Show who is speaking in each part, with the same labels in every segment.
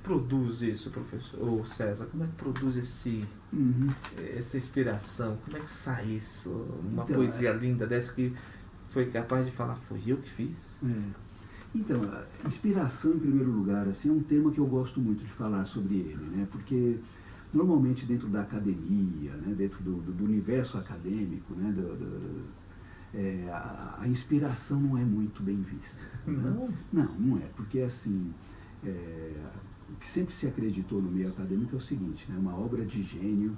Speaker 1: produz isso, professor, ou César? Como é que produz essa inspiração? Como é que sai isso? Uma
Speaker 2: Então,
Speaker 1: poesia linda dessa que foi capaz de falar, foi eu que fiz?
Speaker 2: Então, a inspiração, em primeiro lugar, assim, é um tema que eu gosto muito de falar sobre ele, né? Porque normalmente dentro da academia, né, dentro do universo acadêmico, né, a inspiração não é muito bem vista.
Speaker 1: Não?
Speaker 2: Né? Não é, porque assim, o que sempre se acreditou no meio acadêmico é o seguinte, né, uma obra de gênio,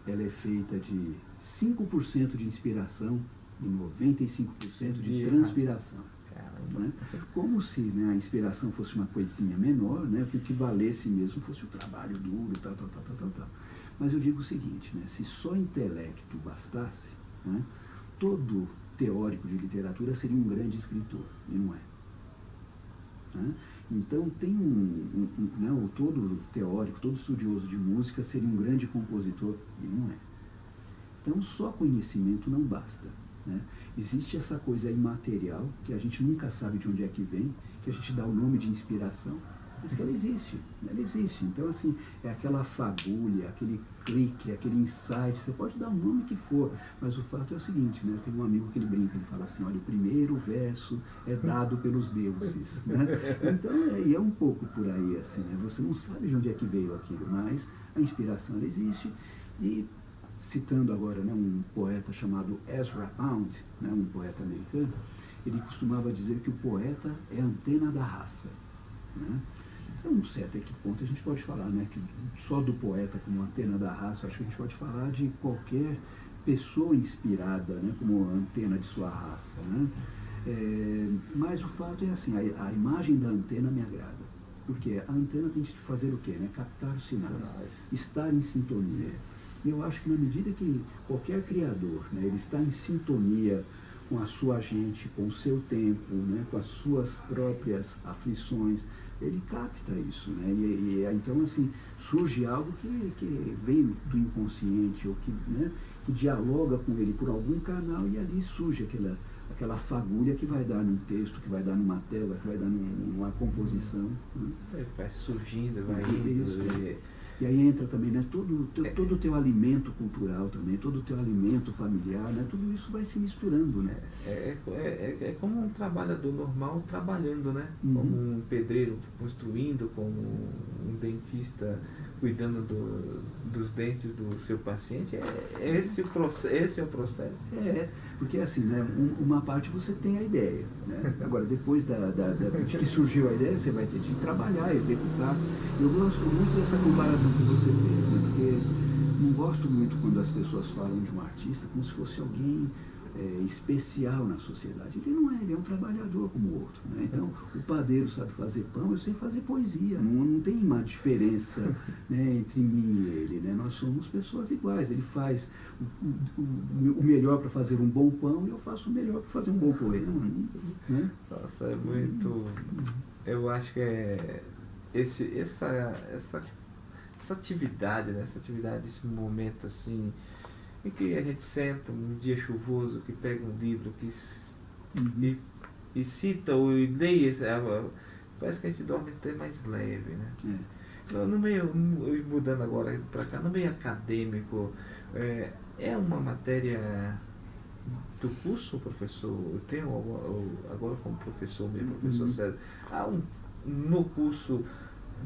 Speaker 2: ela é feita de 5% de inspiração e 95% de transpiração. Né? Como se, né, a inspiração fosse uma coisinha menor, né, que o que valesse mesmo fosse o trabalho duro, tal. Mas eu digo o seguinte, né, se só intelecto bastasse, né, todo teórico de literatura seria um grande escritor, e não é. Né? Então tem né, todo teórico, todo estudioso de música seria um grande compositor, e não é. Então só conhecimento não basta. Né? Existe essa coisa imaterial, que a gente nunca sabe de onde é que vem, que a gente dá o nome de inspiração, mas que ela existe. Então, assim, é aquela fagulha, aquele clique, aquele insight, você pode dar o nome que for, mas o fato é o seguinte, né? Eu tenho um amigo que ele brinca, ele fala assim, olha, o primeiro verso é dado pelos deuses. Né? Então, é um pouco por aí, assim, né? Você não sabe de onde é que veio aquilo, mas a inspiração, ela existe. E citando agora, né, um poeta chamado Ezra Pound, né, um poeta americano, ele costumava dizer que o poeta é a antena da raça. Né? Eu não sei até que ponto a gente pode falar, né, que só do poeta como antena da raça, acho que a gente pode falar de qualquer pessoa inspirada, né, como antena de sua raça. Né? Mas o fato é assim, a imagem da antena me agrada, porque a antena tem que fazer o quê? Né? Captar os sinais, estar em sintonia. E eu acho que na medida que qualquer criador, né, ele está em sintonia com a sua gente, com o seu tempo, né, com as suas próprias aflições, ele capta isso. Né, e então, assim, surge algo que vem do inconsciente, ou que, né, que dialoga com ele por algum canal, e ali surge aquela fagulha que vai dar num texto, que vai dar numa tela, que vai dar numa composição. Né.
Speaker 1: Vai surgindo, vai indo.
Speaker 2: E aí entra também, né, todo o teu alimento cultural também, todo o teu alimento familiar, né, tudo isso vai se misturando. Né?
Speaker 1: É como um trabalhador normal trabalhando, né? Como um pedreiro construindo, como um dentista cuidando dos dentes do seu paciente. Esse é o processo.
Speaker 2: Porque assim, né, uma parte você tem a ideia. Né? Agora, depois de que surgiu a ideia, você vai ter de trabalhar, executar. Eu gosto muito dessa comparação que você fez, né? Porque não gosto muito quando as pessoas falam de um artista como se fosse alguém especial na sociedade. Ele não é, ele é um trabalhador como o outro. Né? Então, o padeiro sabe fazer pão, eu sei fazer poesia. Não tem uma diferença, né, entre mim e ele. Né? Nós somos pessoas iguais. Ele faz o melhor para fazer um bom pão e eu faço o melhor para fazer um bom poema. Né?
Speaker 1: Nossa, é muito... Eu acho que essa atividade, né? Esse momento assim, em que a gente senta um dia chuvoso, que pega um livro e cita ou leia, parece que a gente dorme até mais leve, né? No meio, mudando agora para cá, no meio acadêmico, é uma matéria do curso, professor? Eu tenho agora como professor mesmo, professor César, no curso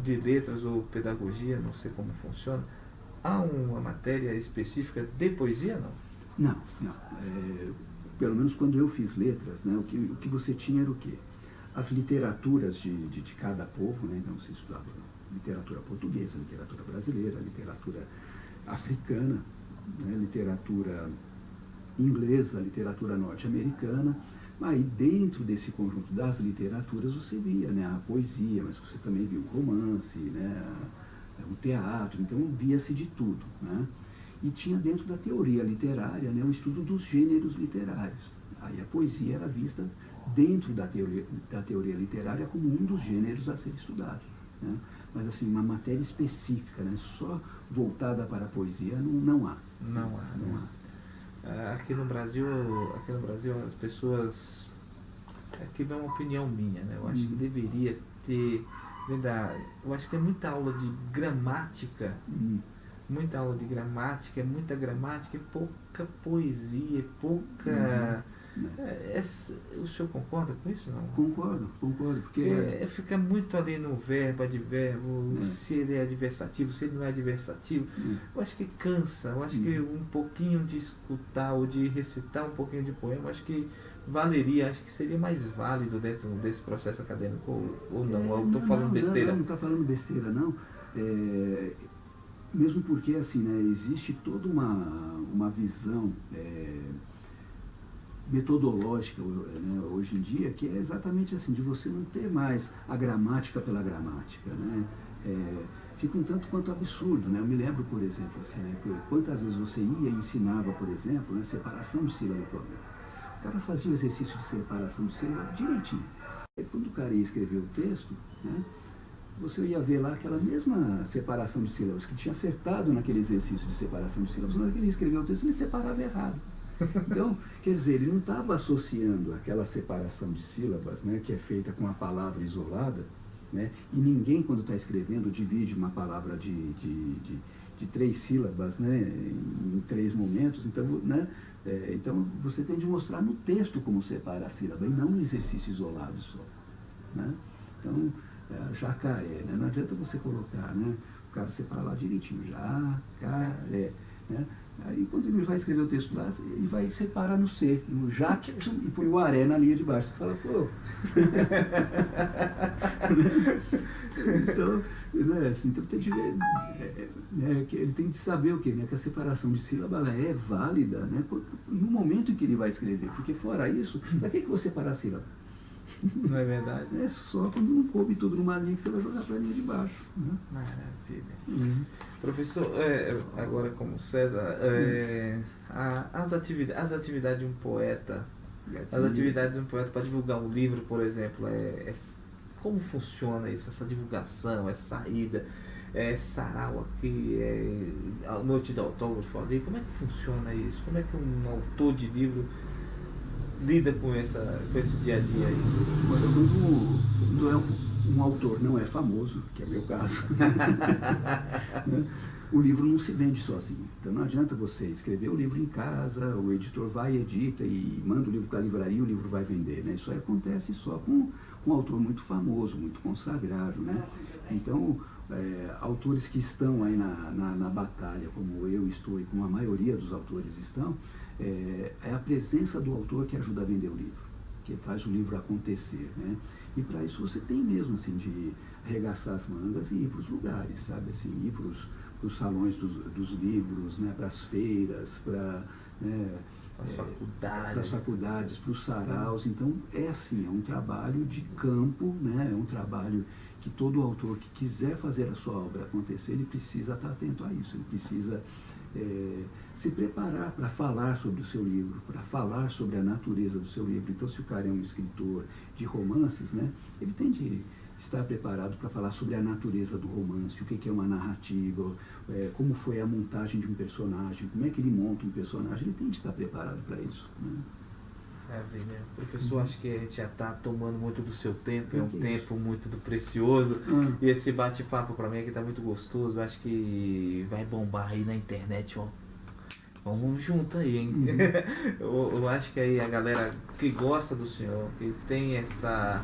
Speaker 1: de letras ou pedagogia, não sei como funciona, há uma matéria específica de poesia, não?
Speaker 2: Não. Pelo menos quando eu fiz letras, né, o que você tinha era o quê? As literaturas de cada povo, né, então você estudava literatura portuguesa, literatura brasileira, literatura africana, né, literatura inglesa, literatura norte-americana. Aí dentro desse conjunto das literaturas você via, né, a poesia, mas você também via o romance, né, o teatro, então via-se de tudo. Né? E tinha dentro da teoria literária, né, o estudo dos gêneros literários. Aí a poesia era vista dentro da teoria literária como um dos gêneros a ser estudado. Né? Mas assim, uma matéria específica, né, só voltada para a poesia, não há.
Speaker 1: Não há. Aqui no Brasil as pessoas, aqui vai uma opinião minha, né? Eu acho que deveria ter Eu acho que tem muita aula de gramática, muita aula de gramática, muita gramática e pouca poesia, pouca... o senhor concorda com isso, não?
Speaker 2: Concordo, porque...
Speaker 1: Fica muito ali no verbo, advérbio, se ele é adversativo, se ele não é adversativo. Eu acho que cansa, eu acho que um pouquinho de escutar ou de recitar um pouquinho de poema, eu acho que valeria, acho que seria mais válido dentro desse processo acadêmico, ou não? Eu estou falando besteira?
Speaker 2: Não está falando besteira, não. Mesmo porque, assim, né, existe toda uma visão metodológica, né, hoje em dia, que é exatamente assim, de você não ter mais a gramática pela gramática, né? Fica um tanto quanto absurdo, né? Eu me lembro, por exemplo, assim, né, quantas vezes você ia e ensinava, por exemplo, né, separação de sílaba e problema. O cara fazia o exercício de separação de sílaba direitinho. E quando o cara ia escrever o texto, né, você ia ver lá aquela mesma separação de sílabas, que tinha acertado naquele exercício de separação de sílabas, mas ele escreveu o texto e ele separava errado. Então, quer dizer, ele não estava associando aquela separação de sílabas, né, que é feita com a palavra isolada, né, e ninguém, quando está escrevendo, divide uma palavra de 3 sílabas, né, em 3 momentos. Então, né, então, você tem de mostrar no texto como separa a sílaba, e não no exercício isolado só. Né? Então, jacaré, né, não adianta você colocar, né, o cara separa lá direitinho, jacaré, né? Aí, quando ele vai escrever o texto lá, ele vai separar no C, no Jackson, e põe o aré na linha de baixo. Você fala, pô... Então, né, assim, então tem de ver, que ele tem de saber o quê? Né, que a separação de sílaba ela é válida, né, no momento em que ele vai escrever. Porque, fora isso, para que você separar a sílaba?
Speaker 1: Não é verdade?
Speaker 2: É só quando não coube tudo numa linha que você vai jogar para a linha de baixo. Né?
Speaker 1: Maravilha. Professor, agora como César, as atividades de um poeta, para divulgar um livro, por exemplo, como funciona isso, essa divulgação, essa saída, sarau aqui, a noite do autógrafo ali, como é que funciona isso? Como é que um autor de livro lida com esse dia a dia aí?
Speaker 2: Quando um autor não é famoso, que é o meu caso, né, o livro não se vende sozinho. Então não adianta você escrever o livro em casa, o editor vai, edita e manda o livro para a livraria e o livro vai vender. Né? Isso aí acontece só com um autor muito famoso, muito consagrado. Né? Então, autores que estão aí na batalha, como eu estou e como a maioria dos autores estão, é a presença do autor que ajuda a vender o livro, que faz o livro acontecer, né? E para isso você tem mesmo, assim, de arregaçar as mangas e ir para os lugares, sabe? Assim, ir para os salões dos livros, né? Para as feiras, para as faculdades, para os saraus. Então, é um trabalho de campo, né? É um trabalho que todo autor que quiser fazer a sua obra acontecer, ele precisa estar atento a isso, ele precisa se preparar para falar sobre o seu livro, para falar sobre a natureza do seu livro. Então, se o cara é um escritor de romances, né, ele tem de estar preparado para falar sobre a natureza do romance, o que é uma narrativa, como foi a montagem de um personagem, como é que ele monta um personagem, ele tem de estar preparado para isso. Né?
Speaker 1: Professor, acho que a gente já está tomando muito do seu tempo, é um tempo muito precioso, e esse bate-papo para mim aqui está muito gostoso, eu acho que vai bombar aí na internet, ó. Vamos junto aí, hein? Eu acho que aí a galera que gosta do senhor, que tem essa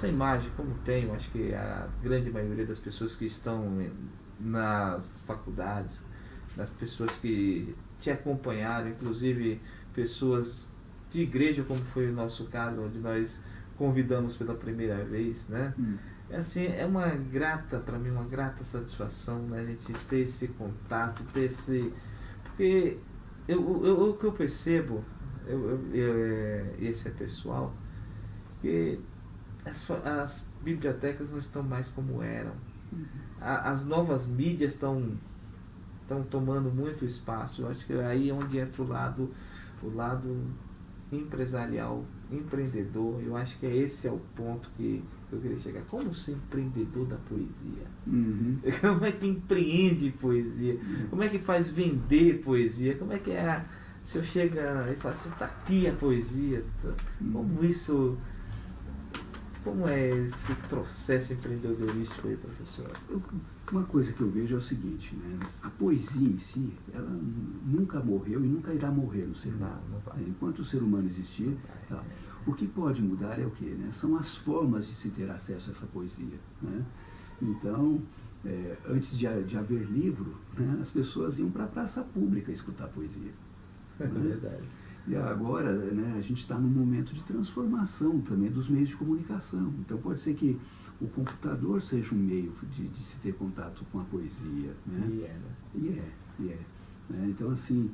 Speaker 1: imagem como tem, eu acho que a grande maioria das pessoas que estão nas faculdades, das pessoas que te acompanharam, inclusive pessoas de igreja, como foi o nosso caso, onde nós convidamos pela primeira vez, né? Assim, é uma grata, para mim, uma grata satisfação, né? A gente ter esse contato, ter esse... Porque o que eu percebo, esse é pessoal, que as bibliotecas não estão mais como eram. As novas mídias estão tomando muito espaço. Eu acho que aí é onde entra o lado empresarial, empreendedor. Eu acho que esse é o ponto que eu queria chegar. Como ser empreendedor da poesia? Como é que empreende poesia? Como é que faz vender poesia? Como é que se eu chego e falo assim, tá aqui a poesia, como isso Como é esse processo empreendedorístico aí, professor?
Speaker 2: Uma coisa que eu vejo é o seguinte, né? A poesia em si, ela nunca morreu e nunca irá morrer no ser humano.
Speaker 1: Não vai.
Speaker 2: Enquanto o ser humano existir, tá? O que pode mudar é o quê? Né? São as formas de se ter acesso a essa poesia. Né? Então, antes de haver livro, né, as pessoas iam para a praça pública escutar poesia.
Speaker 1: É verdade.
Speaker 2: E agora, né, a gente está num momento de transformação também dos meios de comunicação. Então pode ser que o computador seja um meio de se ter contato com a poesia. Né? Né? Então, assim,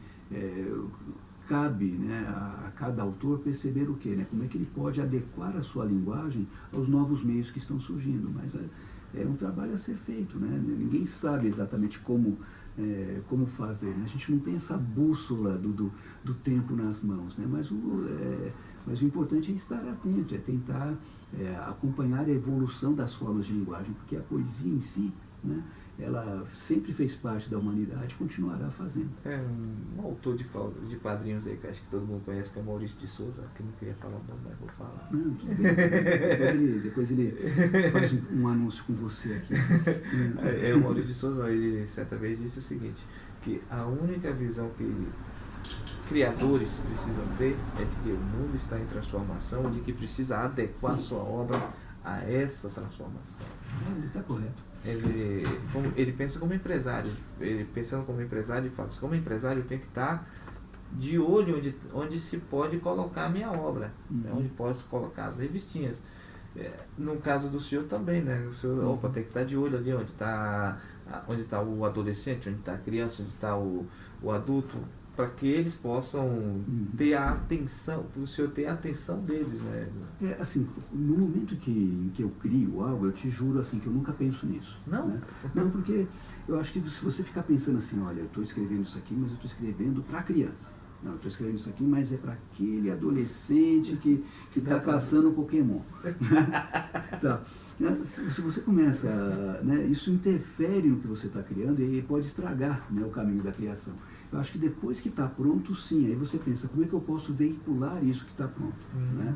Speaker 2: cabe, né, a cada autor perceber o quê? Né? Como é que ele pode adequar a sua linguagem aos novos meios que estão surgindo. Mas é um trabalho a ser feito. Né? Ninguém sabe exatamente como fazer. Né? A gente não tem essa bússola do tempo nas mãos. Né? Mas o importante é estar atento, é tentar acompanhar a evolução das formas de linguagem, porque a poesia em si, né, ela sempre fez parte da humanidade e continuará fazendo.
Speaker 1: Um autor de quadrinhos aí que acho que todo mundo conhece, que é o Maurício de Souza, que eu não queria falar o nome, mas vou falar.
Speaker 2: Não, tudo bem. Depois ele faz um anúncio com você aqui.
Speaker 1: O Maurício de Souza, ele certa vez disse o seguinte, que a única visão que criadores precisam ter é de que o mundo está em transformação, de que precisa adequar sua obra a essa transformação.
Speaker 2: Ele está correto.
Speaker 1: Ele pensa como empresário, pensando como empresário, ele fala assim, como empresário eu tenho que estar de olho onde se pode colocar a minha obra, né, onde posso colocar as revistinhas. No caso do senhor também, né? O senhor tem que estar de olho ali onde está o adolescente, onde está a criança, onde está o adulto, para que eles possam ter a atenção, para o senhor ter a atenção deles, né?
Speaker 2: Assim, no momento em que eu crio algo, eu te juro assim, que eu nunca penso nisso.
Speaker 1: Não?
Speaker 2: Né? Não, porque eu acho que se você ficar pensando assim, olha, eu estou escrevendo isso aqui, mas eu estou escrevendo para a criança. Não, eu estou escrevendo isso aqui, mas é para aquele adolescente que está caçando Pokémon. Tá. Se você começa, né, isso interfere no que você está criando e pode estragar, né, o caminho da criação. Eu acho que depois que está pronto, sim, aí você pensa, como é que eu posso veicular isso que está pronto? Né?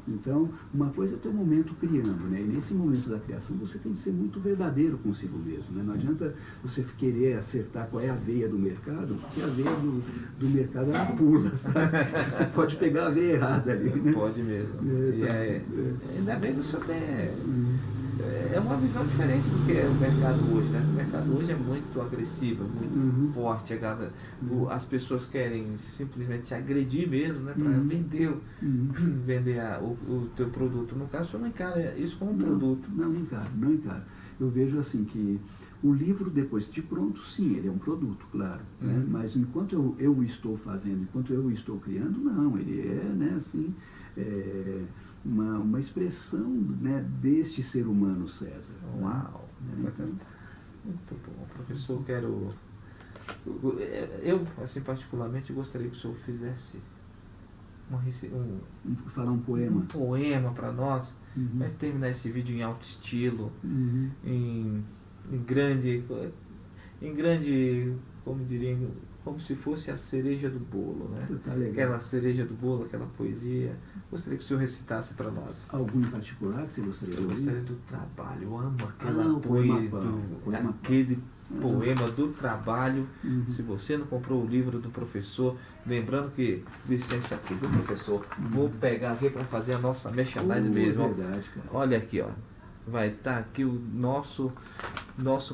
Speaker 2: Então, uma coisa é ter um momento criando, né? E nesse momento da criação você tem que ser muito verdadeiro consigo mesmo. Né? Não adianta você querer acertar qual é a veia do mercado, porque a veia do mercado ela pula, sabe? Você pode pegar a veia errada ali. Né?
Speaker 1: Pode mesmo. Ainda bem que o senhor tem... É uma visão diferente do que é o mercado hoje, né? O mercado hoje é muito agressivo, muito forte. As pessoas querem simplesmente agredir mesmo, né? Para vender o teu produto. No caso, o senhor não encara isso como um produto.
Speaker 2: Não encaro. Eu vejo assim que o livro, depois de pronto, sim, ele é um produto, claro. Né? Mas enquanto eu estou fazendo, enquanto eu estou criando, não. Ele é, né, assim... uma expressão, né, deste ser humano, César.
Speaker 1: Uau!
Speaker 2: Né?
Speaker 1: Muito bom. Professor, eu, assim, particularmente, gostaria que o senhor fizesse
Speaker 2: falar um poema.
Speaker 1: Um poema para nós, mas terminar esse vídeo em alto estilo, em grande, como diria, como se fosse a cereja do bolo, né?
Speaker 2: Tá legal.
Speaker 1: Aquela cereja do bolo, aquela poesia. Gostaria que o senhor recitasse para nós.
Speaker 2: Algum em particular que você gostaria de ouvir?
Speaker 1: Eu gostaria do trabalho. Eu amo aquela aquele poema do trabalho. Se você não comprou o livro do professor, lembrando que, licença aqui do professor, vou pegar aqui para fazer a nossa merchandising mesmo.
Speaker 2: É verdade, cara.
Speaker 1: Olha aqui, ó. Vai estar aqui o nosso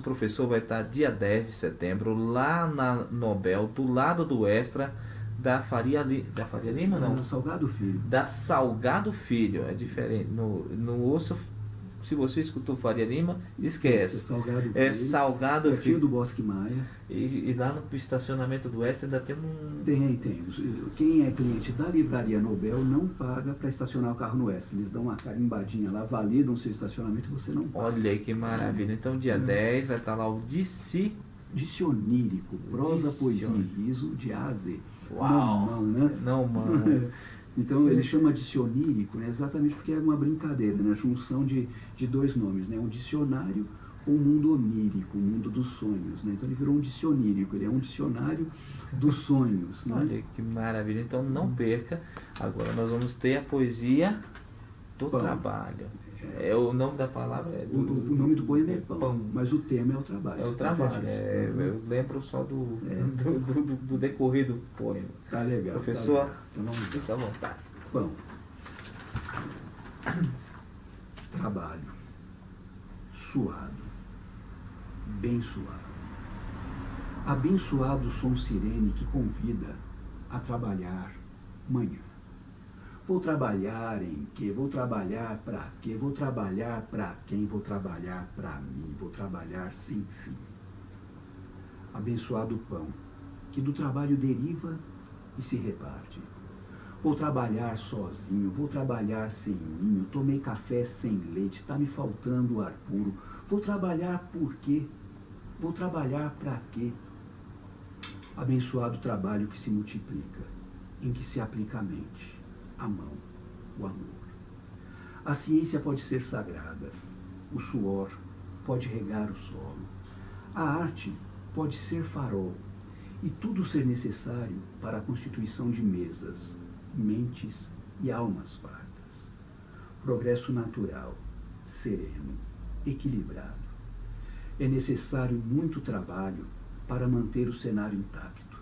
Speaker 1: professor, vai estar dia 10 de setembro, lá na Nobel, do lado do Extra, da Faria Lima, não?
Speaker 2: Salgado Filho.
Speaker 1: Da Salgado Filho, é diferente. No osso, se você escutou Faria Lima, esquece.
Speaker 2: Salgado Filho.
Speaker 1: É Salgado Filho.
Speaker 2: Filho do Bosque Maia.
Speaker 1: E lá no estacionamento do Extra ainda tem um...
Speaker 2: Tem. Quem é cliente da Livraria Nobel não paga para estacionar o carro no Extra. Eles dão uma carimbadinha lá, validam o seu estacionamento e você não paga.
Speaker 1: Olha aí que maravilha. Então, dia 10 vai estar lá o
Speaker 2: Dicionírico, prosa, poesia e riso, de A a Z.
Speaker 1: Uau!
Speaker 2: Não, né?
Speaker 1: Não, mano.
Speaker 2: Então ele chama dicionírico, né, exatamente porque é uma brincadeira, né, junção de dois nomes, né, um dicionário com um mundo onírico, um mundo dos sonhos. Né? Então ele virou um dicionírico, ele é um dicionário dos sonhos. Né?
Speaker 1: Olha que maravilha. Então não perca. Agora nós vamos ter a poesia do trabalho. O nome da palavra é...
Speaker 2: O nome do poema é pão, mas o tema é o trabalho.
Speaker 1: É o trabalho, eu lembro só do decorrer do poema.
Speaker 2: Tá legal.
Speaker 1: Professor,
Speaker 2: tá legal. Então vamos ver.
Speaker 1: fica à vontade.
Speaker 2: Pão. Trabalho. Suado. Bem suado. Abençoado som sirene que convida a trabalhar manhã. Vou trabalhar em quê? Vou trabalhar pra quê? Vou trabalhar pra quem? Vou trabalhar pra mim. Vou trabalhar sem fim. Abençoado pão, que do trabalho deriva e se reparte. Vou trabalhar sozinho, vou trabalhar sem ninho, tomei café sem leite, está me faltando ar puro. Vou trabalhar por quê? Vou trabalhar pra quê? Abençoado trabalho que se multiplica, em que se aplica a mente, a mão, o amor. A ciência pode ser sagrada, o suor pode regar o solo, a arte pode ser farol, e tudo ser necessário para a constituição de mesas, mentes e almas fartas. Progresso natural, sereno, equilibrado. É necessário muito trabalho para manter o cenário intacto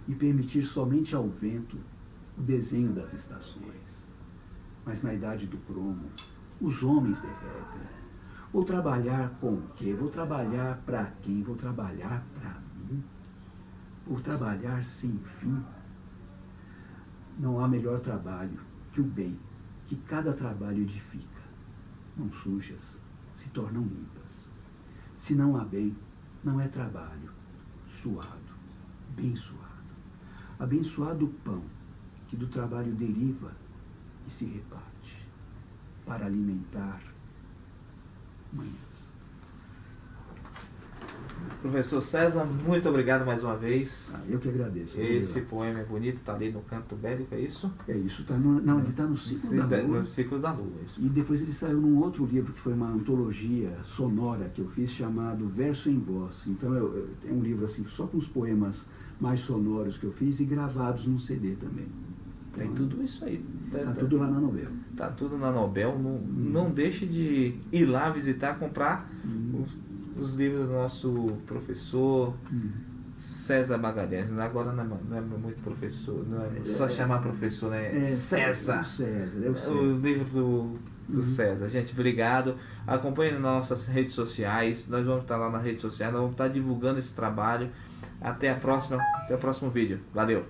Speaker 2: e permitir somente ao vento o desenho das estações. Mas na idade do cromo, os homens derretem. Vou trabalhar com o quê? Vou trabalhar para quem? Vou trabalhar para mim? Vou trabalhar sem fim? Não há melhor trabalho que o bem que cada trabalho edifica. Mãos sujas se tornam limpas. Se não há bem, não é trabalho. Suado, bem suado. Abençoado o pão que do trabalho deriva e se reparte para alimentar manhãs.
Speaker 1: Professor César, muito obrigado mais uma vez.
Speaker 2: Eu que agradeço.
Speaker 1: Esse poema é bonito, está ali no canto bélico, é isso?
Speaker 2: É isso, tá no, não, ele está no Ciclo da Lua.
Speaker 1: No Ciclo da Lua, isso.
Speaker 2: E depois ele saiu num outro livro que foi uma antologia sonora que eu fiz chamado Verso em Voz. Então é um livro assim só com os poemas mais sonoros que eu fiz e gravados num CD também.
Speaker 1: Tem tudo isso aí.
Speaker 2: Tá tudo lá na Nobel.
Speaker 1: Tá tudo na Nobel. Não deixe de ir lá visitar, comprar os livros do nosso professor César Magalhães. Agora não é muito professor, não é só chamar professor, né? César. O livro do César. Gente, obrigado. Acompanhe nas nossas redes sociais. Nós vamos estar lá nas redes sociais, nós vamos estar divulgando esse trabalho. Até a próxima, até o próximo vídeo. Valeu!